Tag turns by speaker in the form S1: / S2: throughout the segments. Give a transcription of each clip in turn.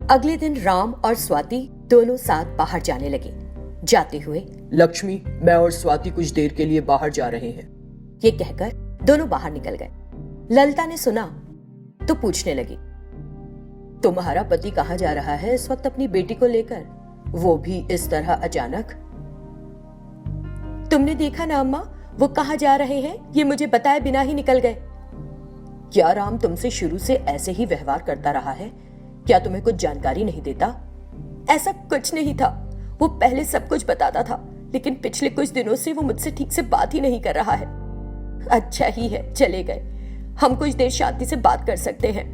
S1: अगले दिन राम और स्वाति दोनों साथ बाहर जाने लगे। जाते हुए,
S2: लक्ष्मी, मैं और स्वाति कुछ देर के लिए बाहर जा रहे हैं।
S1: ये कहकर दोनों बाहर निकल गए। ललिता ने सुना तो पूछने लगी, तुम्हारा पति कहाँ जा रहा है इस वक्त अपनी बेटी को लेकर, वो भी इस तरह अचानक? तुमने देखा ना अम्मा, वो कहाँ जा रहे हैं ये मुझे बताए बिना ही निकल गए। क्या राम तुमसे शुरू से ऐसे ही व्यवहार करता रहा है? क्या तुम्हें कुछ जानकारी नहीं देता? ऐसा कुछ नहीं था, वो पहले सब कुछ बताता था, लेकिन पिछले कुछ दिनों से वो मुझसे ठीक से बात ही नहीं कर रहा है। अच्छा ही है चले गए, हम कुछ देर शांति से बात कर सकते हैं।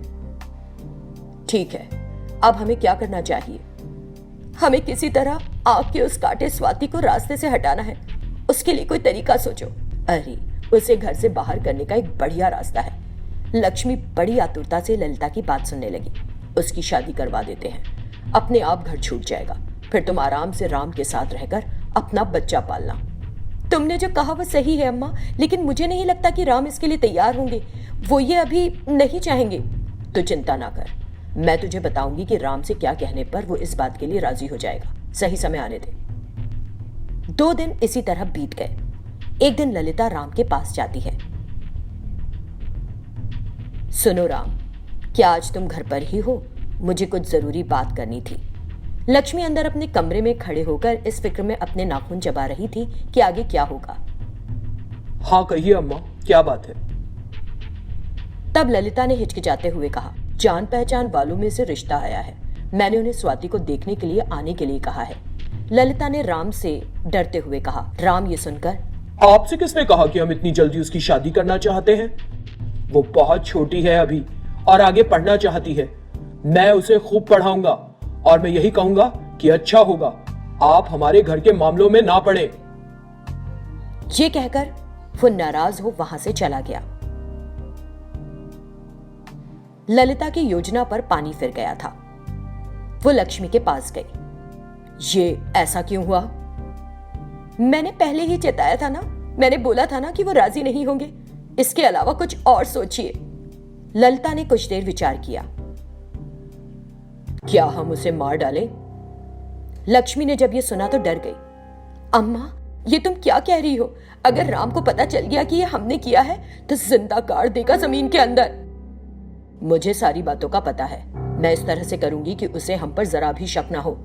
S1: ठीक है, अब हमें क्या करना चाहिए? हमें किसी तरह आग के उस कांटे स्वाति को रास्ते से हटाना है। उसके लिए कोई तरीका सोचो। अरे, उसे घर से बाहर करने का एक बढ़िया रास्ता है। लक्ष्मी बड़ी आतुरता से ललिता की बात सुनने लगी। उसकी शादी करवा देते हैं, अपने आप घर छूट जाएगा, फिर तुम आराम से राम के साथ रहकर अपना बच्चा पालना। तुमने जो कहा वो सही है अम्मा, लेकिन मुझे नहीं लगता कि राम इसके लिए तैयार होंगे। वो ये अभी नहीं चाहेंगे। तो चिंता ना कर, मैं तुझे बताऊंगी कि राम से क्या कहने पर वो इस बात के लिए राजी हो जाएगा। सही समय आने दे। 2 दिन इसी तरह बीत गए। एक दिन ललिता राम के पास जाती है। सुनो राम, क्या आज तुम घर पर ही हो? मुझे कुछ जरूरी बात करनी थी। लक्ष्मी अंदर अपने कमरे में खड़े होकर इस फिक्र में अपने नाखून चबा रही थी कि आगे क्या होगा।
S2: हाँ कहिए अम्मा, क्या बात है?
S1: तब ललिता ने हिचकिचाते हुए कहा, जान पहचान वालों में से रिश्ता आया है। मैंने उन्हें स्वाति को देखने के लिए आने के लिए कहा है। ललिता ने राम से डरते हुए कहा। राम ये सुनकर,
S2: आपसे किसने कहा कि हम इतनी जल्दी उसकी शादी करना चाहते हैं? वो बहुत छोटी है अभी और आगे पढ़ना चाहती है। मैं उसे खूब पढ़ाऊंगा और मैं यही कहूंगा कि अच्छा होगा आप हमारे घर के मामलों में ना पड़े।
S1: ये कहकर वो नाराज हो वहां से चला गया। ललिता की योजना पर पानी फिर गया था। वो लक्ष्मी के पास गई। ये ऐसा क्यों हुआ? मैंने पहले ही चेताया था ना, मैंने बोला था ना कि वो राजी नहीं होंगे। इसके अलावा कुछ और सोचिए। ललिता ने कुछ देर विचार किया। क्या हम उसे मार डालें? लक्ष्मी ने जब ये सुना तो डर गई। अम्मा, ये तुम क्या कह रही हो? अगर राम को पता चल गया कि ये हमने किया है तो जिंदा गाड़ देगा जमीन के अंदर। मुझे सारी बातों का पता है। मैं इस तरह से करूंगी कि उसे हम पर जरा भी शक ना हो।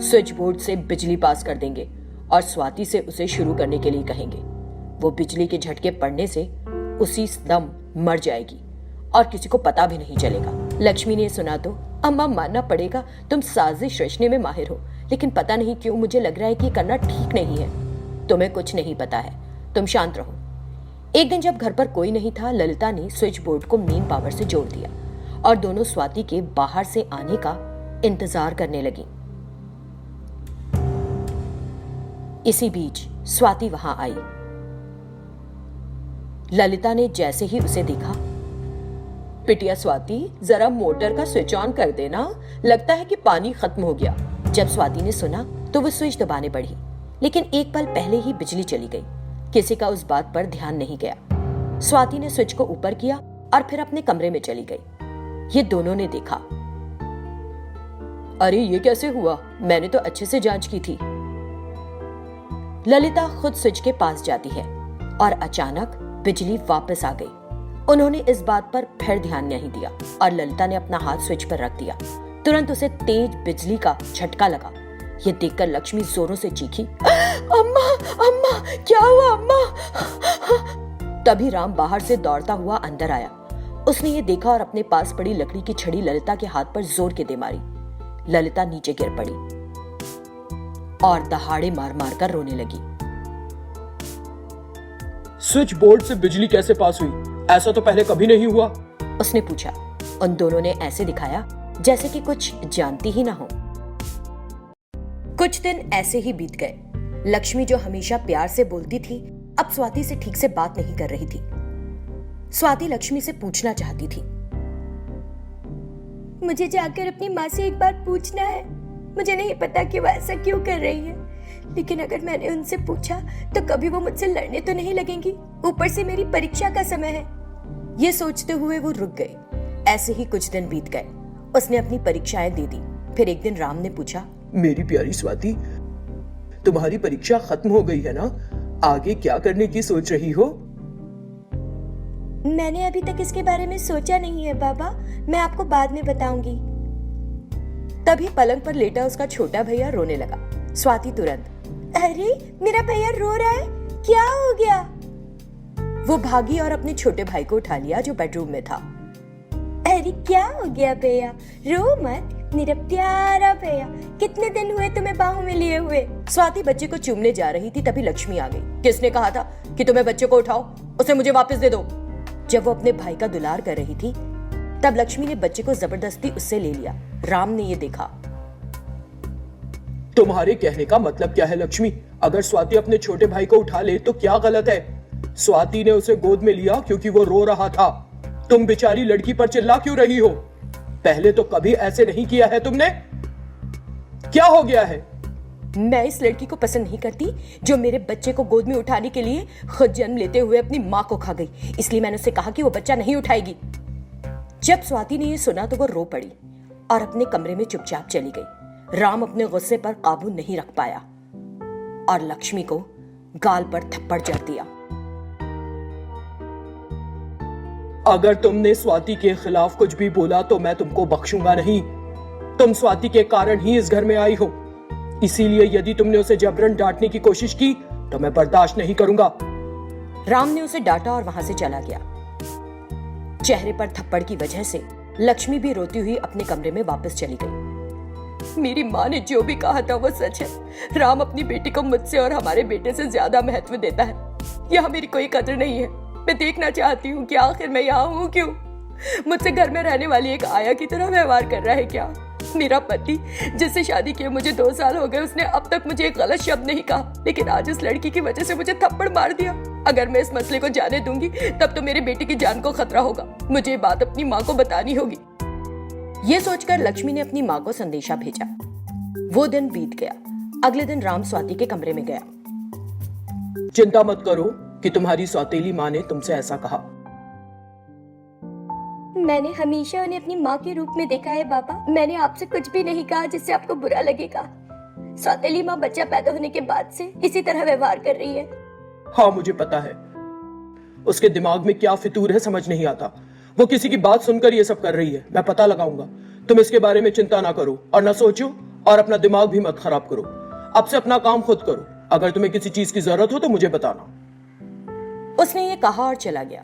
S1: स्विच बोर्ड से बिजली पास कर देंगे और स्वाति से उसे शुरू करने के लिए कहेंगे। वो बिजली के झटके पड़ने से उसी दम मर जाएगी और किसी को पता भी नहीं चलेगा। लक्ष्मी ने सुना तो, अम्मा मानना पड़ेगा तुम साजिश रचने में माहिर हो, लेकिन पता नहीं क्यों मुझे लग रहा है कि करना ठीक नहीं है। तुम्हें कुछ नहीं पता है, तुम शांत रहो। एक दिन जब घर पर कोई नहीं था, ललिता ने स्विच बोर्ड को मेन पावर से जोड़ दिया और दोनों स्वाति के बाहर से आने का इंतजार करने लगी। इसी बीच स्वाति वहां आई। ललिता ने जैसे ही उसे देखा, पिटिया स्वाति, जरा मोटर का स्विच ऑन कर देना, लगता है कि पानी खत्म हो गया। जब स्वाति ने सुना तो वो स्विच दबाने बढ़ी, लेकिन एक पल पहले ही बिजली चली गई। किसी का उस बात पर ध्यान नहीं गया। स्वाति ने स्विच को ऊपर किया और फिर अपने कमरे में चली गई। ये दोनों ने देखा। अरे ये कैसे हुआ? मैंने तो अच्छे से जांच की थी। ललिता खुद स्विच के पास जाती है और अचानक बिजली वापस आ गई। उन्होंने इस बात पर फिर ध्यान नहीं दिया और ललिता ने अपना हाथ स्विच पर रख दिया। तुरंत उसे तेज बिजली का झटका लगा। ये देखकर लक्ष्मी जोरों से चीखी, अम्मा, अम्मा, क्या हुआ अम्मा? तभी राम बाहर से दौड़ता हुआ अंदर आया। उसने ये देखा और अपने पास पड़ी लकड़ी की छड़ी ललिता के हाथ पर जोर के दे मारी। ललिता नीचे गिर पड़ी और दहाड़े मार मार कर रोने लगी।
S2: स्विच बोर्ड से बिजली कैसे पास हुई? ऐसा तो पहले कभी नहीं हुआ,
S1: उसने पूछा। उन दोनों ने ऐसे दिखाया जैसे कि कुछ जानती ही ना हो। कुछ दिन ऐसे ही बीत गए। लक्ष्मी जो हमेशा प्यार से बोलती थी, अब स्वाति से ठीक से बात नहीं कर रही थी। स्वाति लक्ष्मी से पूछना चाहती थी, मुझे जाकर अपनी माँ से एक बार पूछना है। मुझे नहीं पता कि वो ऐसा क्यों कर रही है, लेकिन अगर मैंने उनसे पूछा तो कभी वो मुझसे लड़ने तो नहीं लगेंगी। ऊपर से मेरी परीक्षा का समय है। ये सोचते हुए वो रुक गई। ऐसे ही कुछ दिन बीत गए। उसने अपनी परीक्षाएं दे दी। फिर एक दिन राम ने पूछा,
S2: मेरी प्यारी स्वाति, तुम्हारी परीक्षा खत्म हो गई है ना? आगे क्या करने की सोच रही हो?
S3: मैंने अभी तक इसके बारे में सोचा नहीं है बाबा, मैं आपको बाद में बताऊंगी।
S1: तभी पलंग पर लेटा उसका छोटा भैया रोने लगा। स्वाति तुरंत,
S3: अरे मेरा भैया रो रहा है, क्या हो गया?
S1: वो भागी और अपने छोटे भाई को उठा लिया जो बेडरूम में था।
S3: अरे क्या हो गया भैया, रो मत मेरा प्यारा भैया, कितने दिन हुए तुम्हें बाहों में लिए हुए।
S1: स्वाति बच्चे को चूमने जा रही थी तभी लक्ष्मी आ गई। किसने कहा था कि तुम्हें बच्चे को उठाओ, उसे मुझे वापस दे दो। जब वो अपने भाई का दुलार कर रही थी तब लक्ष्मी ने बच्चे को जबरदस्ती उससे ले लिया। राम ने ये देखा।
S2: तुम्हारे कहने का मतलब क्या है लक्ष्मी? अगर स्वाति अपने छोटे भाई को उठा ले तो क्या गलत है? स्वाति ने उसे गोद में लिया क्योंकि वो रो रहा था। तुम बेचारी लड़की पर चिल्ला क्यों रही हो? पहले तो कभी ऐसे नहीं किया है तुमने। क्या हो गया है?
S1: मैं इस लड़की को पसंद नहीं करती जो मेरे बच्चे को गोद में उठाने के लिए खुद जन्म लेते हुए अपनी माँ को खा गई। इसलिए मैंने उससे कहा कि वो बच्चा नहीं उठाएगी। जब स्वाति ने ये सुना तो वो रो पड़ी और अपने कमरे में चुपचाप चली गई। राम अपने गुस्से पर काबू नहीं रख पाया और लक्ष्मी को गाल पर थप्पड़ जड़ दिया।
S2: अगर तुमने स्वाति के खिलाफ कुछ भी बोला तो मैं तुमको बख्शूंगा नहीं। तुम स्वाति के कारण ही इस घर में आई हो, इसीलिए यदि तुमने उसे जबरन डांटने की कोशिश की तो मैं बर्दाश्त नहीं करूंगा।
S1: राम ने उसे डांटा और वहां से चला गया। चेहरे पर थप्पड़ की वजह से लक्ष्मी भी रोती हुई अपने कमरे में वापस चली गई। मेरी माँ ने जो भी कहा था वो सच है। राम अपनी बेटी को मुझसे और हमारे बेटे से ज्यादा महत्व देता है। यहाँ मेरी कोई कदर नहीं है। मैं देखना चाहती हूँ कि आखिर मैं यहाँ हूँ क्यों? मुझसे घर में रहने वाली एक आया की तरह व्यवहार कर रहा है क्या? मेरा पति जिससे शादी किए मुझे 2 साल हो गए, उसने अब तक मुझे एक गलत शब्द नहीं कहा, लेकिन आज इस लड़की की वजह से मुझे थप्पड़ मार दिया। अगर मैं इस मसले को जाने दूंगी तब तो मेरे बेटे की जान को खतरा होगा। मुझे ये बात अपनी माँ को बतानी होगी। ये सोचकर लक्ष्मी ने अपनी माँ को संदेशा भेजा। वो दिन बीत गया। अगले दिन राम स्वाति के कमरे में गया।
S2: चिंता मत करो कि तुम्हारी सौतेली माँ ने तुमसे ऐसा कहा।
S3: मैंने हमेशा उन्हें अपनी माँ के रूप में देखा है बाबा। मैंने आपसे कुछ भी नहीं कहा जिससे आपको बुरा लगेगा। सौतेली माँ बच्चा पैदा होने के बाद से इसी तरह व्यवहार कर रही है।
S2: हाँ मुझे पता है, उसके दिमाग में क्या फितूर है समझ नहीं आता। वो किसी की बात सुनकर ये सब कर रही है। मैं पता लगाऊंगा। तुम इसके बारे में चिंता ना करो और ना सोचो और अपना दिमाग भी मत खराब करो। अब से अपना काम खुद करो। अगर तुम्हें किसी चीज की जरूरत हो तो मुझे बताना।
S1: उसने ये कहा और चला गया।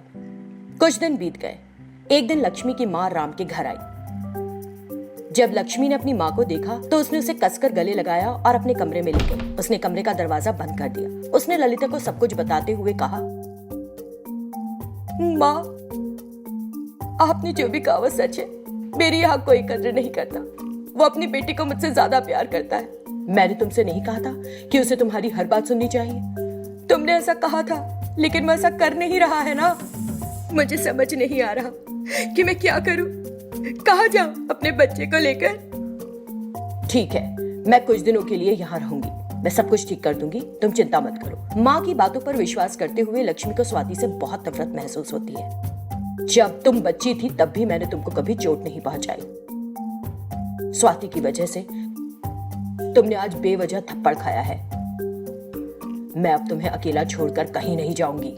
S1: कुछ दिन बीत गए। एक दिन लक्ष्मी की माँ राम के घर आई। जब लक्ष्मी ने अपनी माँ को देखा तो उसने उसे कसकर गले लगाया और अपने कमरे में ले गई। उसने कमरे का दरवाजा बंद कर दिया। उसने ललिता को सब कुछ बताते हुए कहा, माँ, आपने जो भी कहा वो सच है। मेरी यहाँ कोई कदर नहीं करता। वो अपनी बेटी को मुझसे ज्यादा प्यार करता है। मैंने तुमसे नहीं कहा था कि उसे तुम्हारी हर बात सुननी चाहिए? तुमने ऐसा कहा था, लेकिन मैं ऐसा कर नहीं रहा है ना। मुझे समझ नहीं आ रहा कि मैं क्या करूं, कहाँ जाऊं अपने बच्चे को लेकर। ठीक है, मैं कुछ दिनों के लिए यहाँ रहूंगी। मैं सब कुछ ठीक कर दूंगी, तुम चिंता मत करो। माँ की बातों पर विश्वास करते हुए लक्ष्मी को स्वाति से बहुत नफरत महसूस होती है। जब तुम बच्ची थी तब भी मैंने तुमको कभी चोट नहीं पहुंचाई। स्वाति की वजह से तुमने आज बेवजह थप्पड़ खाया है। मैं अब तुम्हें अकेला छोड़कर कहीं नहीं जाऊंगी।